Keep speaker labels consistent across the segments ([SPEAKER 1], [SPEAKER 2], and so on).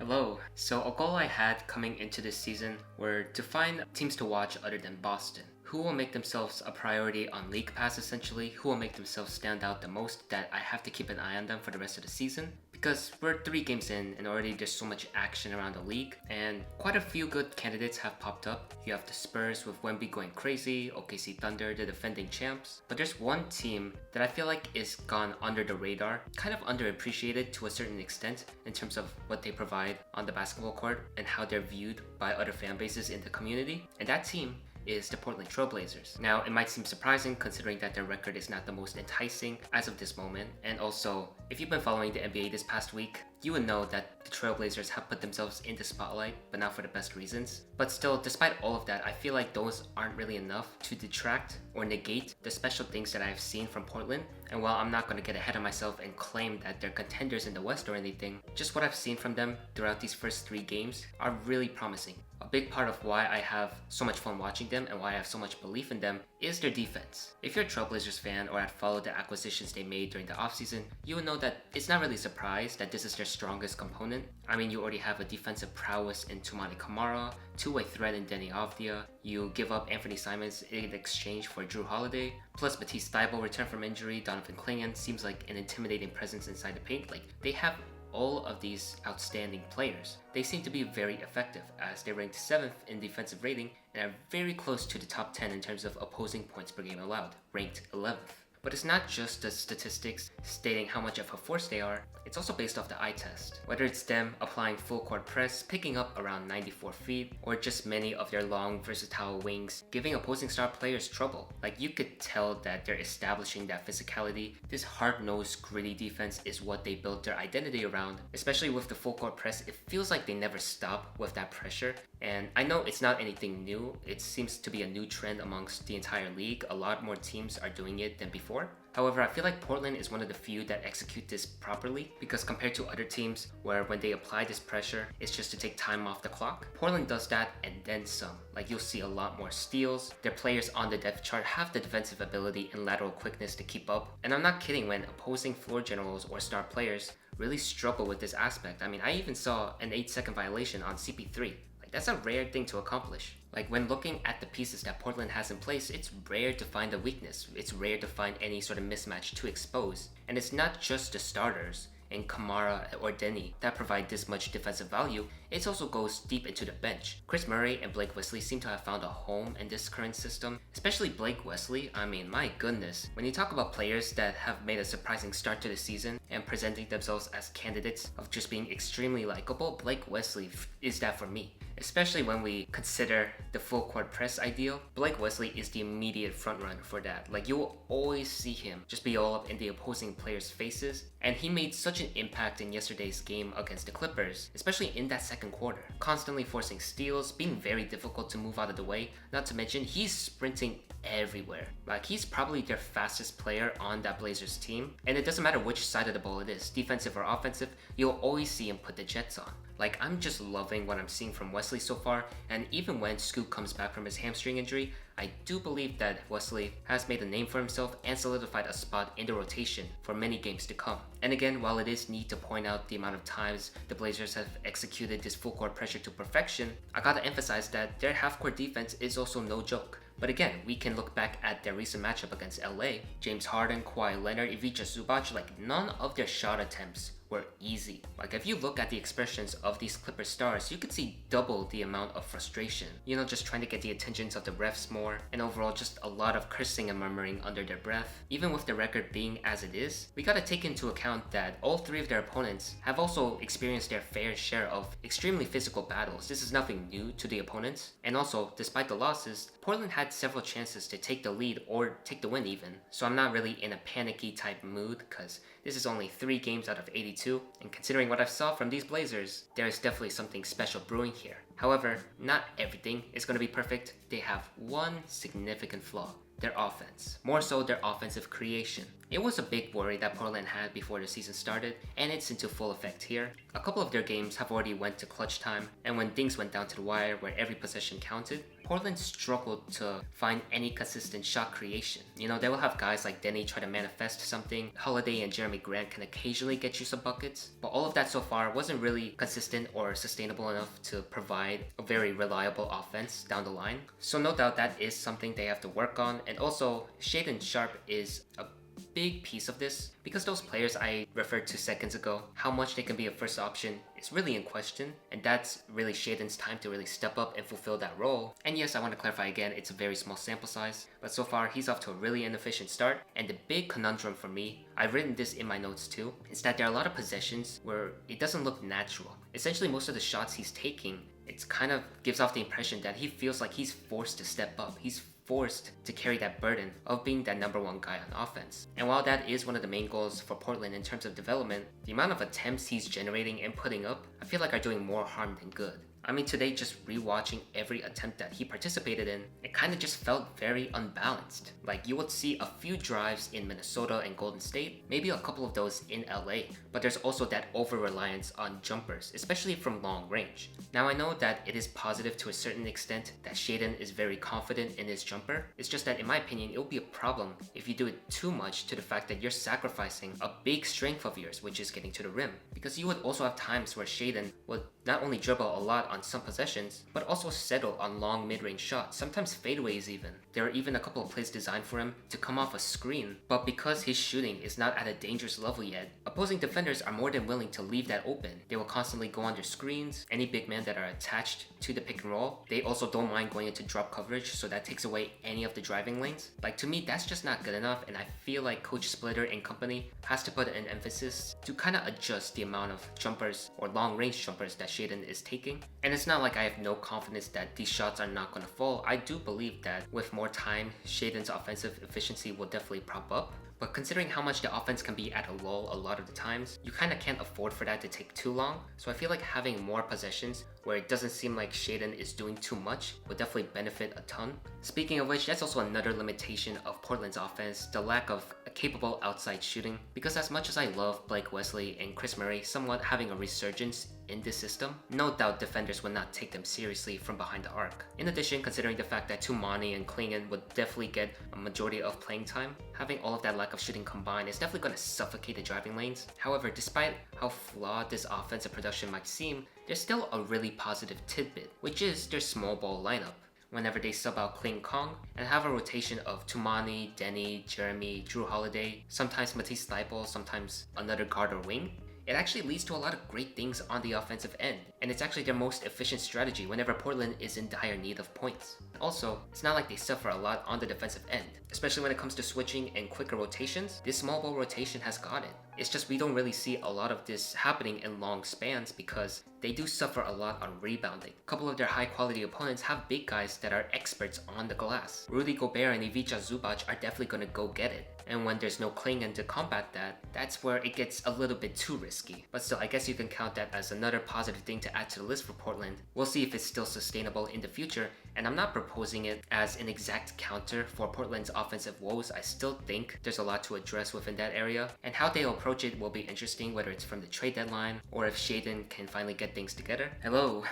[SPEAKER 1] Hello. So a goal I had coming into this season were to find teams to watch other than Boston. Who will make themselves a priority on League Pass essentially, who will make themselves stand out the most that I have to keep an eye on them for the rest of the season. Because we're 3 games in and already there's so much action around the league and quite a few good candidates have popped up. You have the Spurs with Wemby going crazy, OKC Thunder, the defending champs. But there's one team that I feel like is gone under the radar, kind of underappreciated to a certain extent in terms of what they provide on the basketball court and how they're viewed by other fan bases in the community. And that team is the Portland Trail Blazers. Now, it might seem surprising considering that their record is not the most enticing as of this moment. And also, if you've been following the NBA this past week, you would know that the Trailblazers have put themselves in the spotlight, but not for the best reasons. But still, despite all of that, I feel like those aren't really enough to detract or negate the special things that I've seen from Portland. And while I'm not going to get ahead of myself and claim that they're contenders in the West or anything, just what I've seen from them throughout these first 3 games are really promising. A big part of why I have so much fun watching them and why I have so much belief in them is their defense. If you're a Trailblazers fan or had followed the acquisitions they made during the offseason, you would know that it's not really a surprise that this is their strongest component. I mean, you already have a defensive prowess in Toumani Camara, two-way threat in Denny Avdia, you give up Anthony Simons in exchange for Jrue Holiday, plus Matisse Thybulle returned from injury, Donovan Clingan seems like an intimidating presence inside the paint. Like, they have all of these outstanding players. They seem to be very effective as they're ranked 7th in defensive rating and are very close to the top 10 in terms of opposing points per game allowed, ranked 11th. But it's not just the statistics stating how much of a force they are, it's also based off the eye test. Whether it's them applying full court press, picking up around 94 feet, or just many of their long versatile wings, giving opposing star players trouble. Like, you could tell that they're establishing that physicality. This hard-nosed, gritty defense is what they built their identity around. Especially with the full court press, it feels like they never stop with that pressure. And I know it's not anything new, it seems to be a new trend amongst the entire league. A lot more teams are doing it than before. However, I feel like Portland is one of the few that execute this properly, because compared to other teams where when they apply this pressure, it's just to take time off the clock, Portland does that and then some. Like, you'll see a lot more steals, their players on the depth chart have the defensive ability and lateral quickness to keep up, and I'm not kidding when opposing floor generals or star players really struggle with this aspect. I mean, I even saw an 8-second violation on CP3. That's a rare thing to accomplish. Like, when looking at the pieces that Portland has in place, it's rare to find a weakness. It's rare to find any sort of mismatch to expose. And it's not just the starters in Camara or Denny that provide this much defensive value, it also goes deep into the bench. Chris Murray and Blake Wesley seem to have found a home in this current system, especially Blake Wesley. I mean, my goodness. When you talk about players that have made a surprising start to the season and presenting themselves as candidates of just being extremely likable, Blake Wesley is that for me. Especially when we consider the full court press ideal, Blake Wesley is the immediate frontrunner for that. Like, you will always see him just be all up in the opposing players' faces, and he made such an impact in yesterday's game against the Clippers, especially in that second quarter, constantly forcing steals, being very difficult to move out of the way, not to mention he's sprinting everywhere. Like, he's probably their fastest player on that Blazers team, and it doesn't matter which side of the ball it is, defensive or offensive, you'll always see him put the Jets on. Like, I'm just loving what I'm seeing from Wesley so far, and even when Scoot comes back from his hamstring injury, I do believe that Wesley has made a name for himself and solidified a spot in the rotation for many games to come. And again, while it is neat to point out the amount of times the Blazers have executed this full court pressure to perfection, I gotta emphasize that their half-court defense is also no joke. But again, we can look back at their recent matchup against LA. James Harden, Kawhi Leonard, Ivica Zubac, like, none of their shot attempts were easy. Like, if you look at the expressions of these Clippers stars, you could see double the amount of frustration. You know, just trying to get the attentions of the refs more, and overall just a lot of cursing and murmuring under their breath. Even with the record being as it is, we gotta take into account that all 3 of their opponents have also experienced their fair share of extremely physical battles. This is nothing new to the opponents. And also, despite the losses, Portland had several chances to take the lead or take the win even. So I'm not really in a panicky type mood, because this is only 3 games out of 82, and considering what I've saw from these Blazers, there is definitely something special brewing here. However, not everything is going to be perfect. They have one significant flaw: their offense. More so, their offensive creation. It was a big worry that Portland had before the season started, and it's into full effect here. A couple of their games have already went to clutch time, and when things went down to the wire where every possession counted, Portland struggled to find any consistent shot creation. You know, they will have guys like Denny try to manifest something, Holiday and Jeremy Grant can occasionally get you some buckets, but all of that so far wasn't really consistent or sustainable enough to provide a very reliable offense down the line. So no doubt that is something they have to work on, and also Shaedon Sharpe is a big piece of this because those players I referred to seconds ago, how much they can be a first option is really in question, and that's really Shaedon's time to really step up and fulfill that role. And yes, I want to clarify again, it's a very small sample size, but so far he's off to a really inefficient start. And the big conundrum for me, I've written this in my notes too, is that there are a lot of possessions where it doesn't look natural. Essentially most of the shots he's taking, it's kind of gives off the impression that he feels like he's forced to step up. He's forced to carry that burden of being that number one guy on offense. And while that is one of the main goals for Portland in terms of development, the amount of attempts he's generating and putting up, I feel like are doing more harm than good. I mean, today just rewatching every attempt that he participated in, it kind of just felt very unbalanced. Like you would see a few drives in Minnesota and Golden State, maybe a couple of those in LA, but there's also that over-reliance on jumpers, especially from long range. Now I know that it is positive to a certain extent that Shaedon is very confident in his jumper. It's just that in my opinion, it will be a problem if you do it too much to the fact that you're sacrificing a big strength of yours, which is getting to the rim. Because you would also have times where Shaedon would not only dribble a lot on some possessions, but also settle on long mid-range shots, sometimes fadeaways even. There are even a couple of plays designed for him to come off a screen, but because his shooting is not at a dangerous level yet, opposing defenders are more than willing to leave that open. They will constantly go under screens, any big men that are attached to the pick and roll. They also don't mind going into drop coverage, so that takes away any of the driving lanes. Like to me, that's just not good enough, and I feel like Coach Splitter and company has to put an emphasis to kind of adjust the amount of jumpers or long range jumpers that Shaedon is taking. And it's not like I have no confidence that these shots are not going to fall. I do believe that with more time, Shaedon's offensive efficiency will definitely prop up. But considering how much the offense can be at a lull a lot of the times, you kind of can't afford for that to take too long. So I feel like having more possessions where it doesn't seem like Shaedon is doing too much would definitely benefit a ton. Speaking of which, that's also another limitation of Portland's offense, the lack of a capable outside shooting. Because as much as I love Blake Wesley and Chris Murray somewhat having a resurgence in this system, no doubt defenders would not take them seriously from behind the arc. In addition, considering the fact that Tumani and Klingon would definitely get a majority of playing time, having all of that lack of shooting combined is definitely going to suffocate the driving lanes. However, despite how flawed this offensive production might seem, there's still a really positive tidbit, which is their small ball lineup. Whenever they sub out Kling Kong and have a rotation of Tumani, Denny, Jerami, Jrue Holiday, sometimes Matisse Thybulle, sometimes another guard or wing, it actually leads to a lot of great things on the offensive end, and it's actually their most efficient strategy whenever Portland is in dire need of points. Also, it's not like they suffer a lot on the defensive end, especially when it comes to switching and quicker rotations. This small ball rotation has got it. It's just we don't really see a lot of this happening in long spans because they do suffer a lot on rebounding. A couple of their high quality opponents have big guys that are experts on the glass. Rudy Gobert and Ivica Zubac are definitely going to go get it. And when there's no Klingon to combat that, that's where it gets a little bit too risky. But still, I guess you can count that as another positive thing to add to the list for Portland. We'll see if it's still sustainable in the future, and I'm not proposing it as an exact counter for Portland's offensive woes. I still think there's a lot to address within that area, and how they approach it will be interesting, whether it's from the trade deadline or if Shaedon can finally get things together. Hello!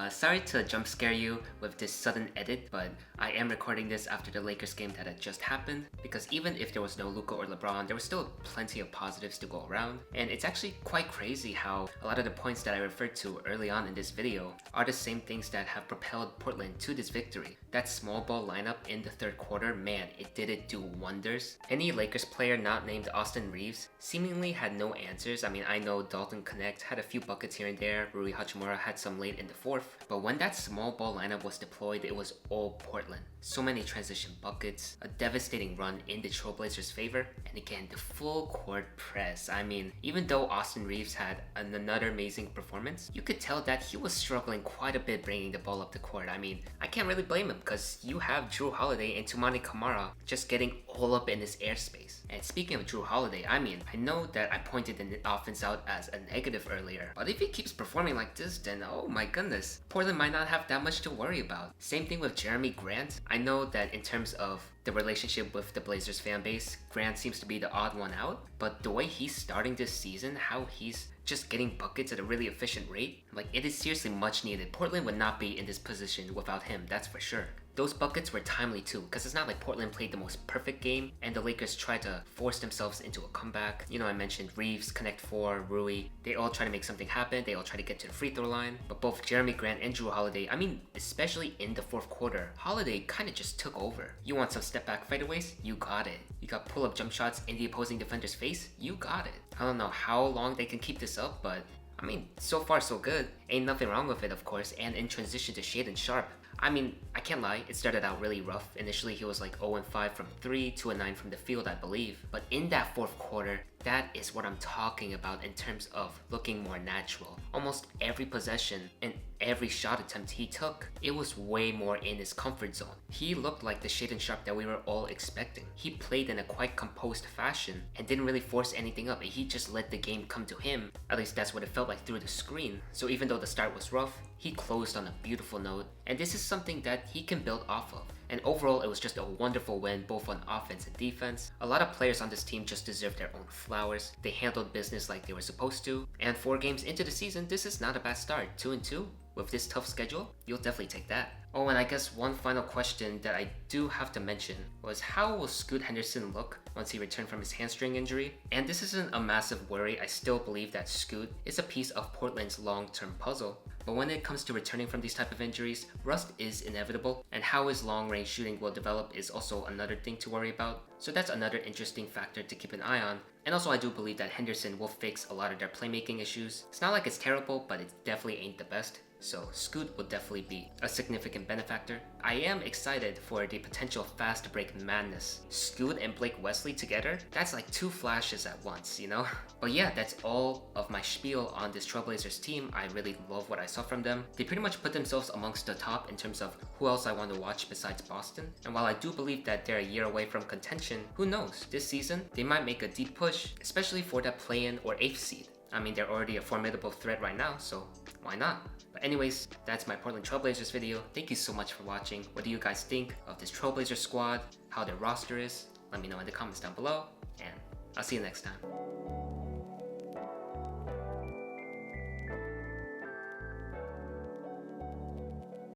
[SPEAKER 1] Sorry to jump scare you with this sudden edit, but I am recording this after the Lakers game that had just happened, because even if there was no Luka or LeBron, there was still plenty of positives to go around. And it's actually quite crazy how a lot of the points that I referred to early on in this video are the same things that have propelled Portland to this victory. That small ball lineup in the third quarter, man, it didn't do wonders. Any Lakers player not named Austin Reeves seemingly had no answers. I mean, I know Dalton Connect had a few buckets here and there, Rui Hachimura had some late in the fourth, but when that small ball lineup was deployed, it was all Portland. So many transition buckets, a devastating run in the Trailblazers' favor, and again, the full court press. I mean, even though Austin Reeves had another amazing performance, you could tell that he was struggling quite a bit bringing the ball up the court. I mean, I can't really blame him because you have Jrue Holiday and Toumani Camara just getting all up in his airspace. And speaking of Jrue Holiday, I mean, I know that I pointed the offense out as a negative earlier, but if he keeps performing like this, then oh my goodness, Portland might not have that much to worry about. Same thing with Jerami Grant. I know that in terms of the relationship with the Blazers fan base, Grant seems to be the odd one out, but the way he's starting this season, how he's just getting buckets at a really efficient rate, like it is seriously much needed. Portland would not be in this position without him, that's for sure. Those buckets were timely too, because it's not like Portland played the most perfect game and the Lakers tried to force themselves into a comeback. You know, I mentioned Reeves, Connect 4, Rui, they all try to make something happen, they all try to get to the free throw line, but both Jerami Grant and Jrue Holiday, I mean, especially in the fourth quarter, Holiday kind of just took over. You want some step back fadeaways? You got it. You got pull up jump shots in the opposing defender's face? You got it. I don't know how long they can keep this up, but I mean, so far so good. Ain't nothing wrong with it, of course, and in transition to Shaedon Sharpe, I mean, I can't lie, it started out really rough. Initially, he was like 0-5 from 3, 2-9 from the field, I believe. But in that fourth quarter, that is what I'm talking about in terms of looking more natural. Almost every possession and every shot attempt he took, it was way more in his comfort zone. He looked like the Shaedon Sharpe that we were all expecting. He played in a quite composed fashion and didn't really force anything up. He just let the game come to him. At least that's what it felt like through the screen. So even though the start was rough, he closed on a beautiful note, and this is something that he can build off of. And overall, it was just a wonderful win, both on offense and defense. A lot of players on this team just deserve their own flowers. They handled business like they were supposed to. And 4 games into the season, this is not a bad start. 2-2. With this tough schedule, you'll definitely take that. Oh, and I guess one final question that I do have to mention was how will Scoot Henderson look once he returned from his hamstring injury? And this isn't a massive worry. I still believe that Scoot is a piece of Portland's long-term puzzle. But when it comes to returning from these type of injuries, rust is inevitable, and how his long-range shooting will develop is also another thing to worry about. So that's another interesting factor to keep an eye on. And also I do believe that Henderson will fix a lot of their playmaking issues. It's not like it's terrible, but it definitely ain't the best. So Scoot will definitely be a significant benefactor. I am excited for the potential fast break madness. Scoot and Blake Wesley together, that's like 2 flashes at once, you know? But yeah, that's all of my spiel on this Trailblazers team. I really love what I saw from them. They pretty much put themselves amongst the top in terms of who else I want to watch besides Boston. And while I do believe that they're a year away from contention, who knows? This season, they might make a deep push, especially for that play-in or 8th seed. I mean, they're already a formidable threat right now, so why not? But anyways, that's my Portland Trailblazers video. Thank you so much for watching. What do you guys think of this Trailblazers squad? How their roster is? Let me know in the comments down below, and I'll see you next time.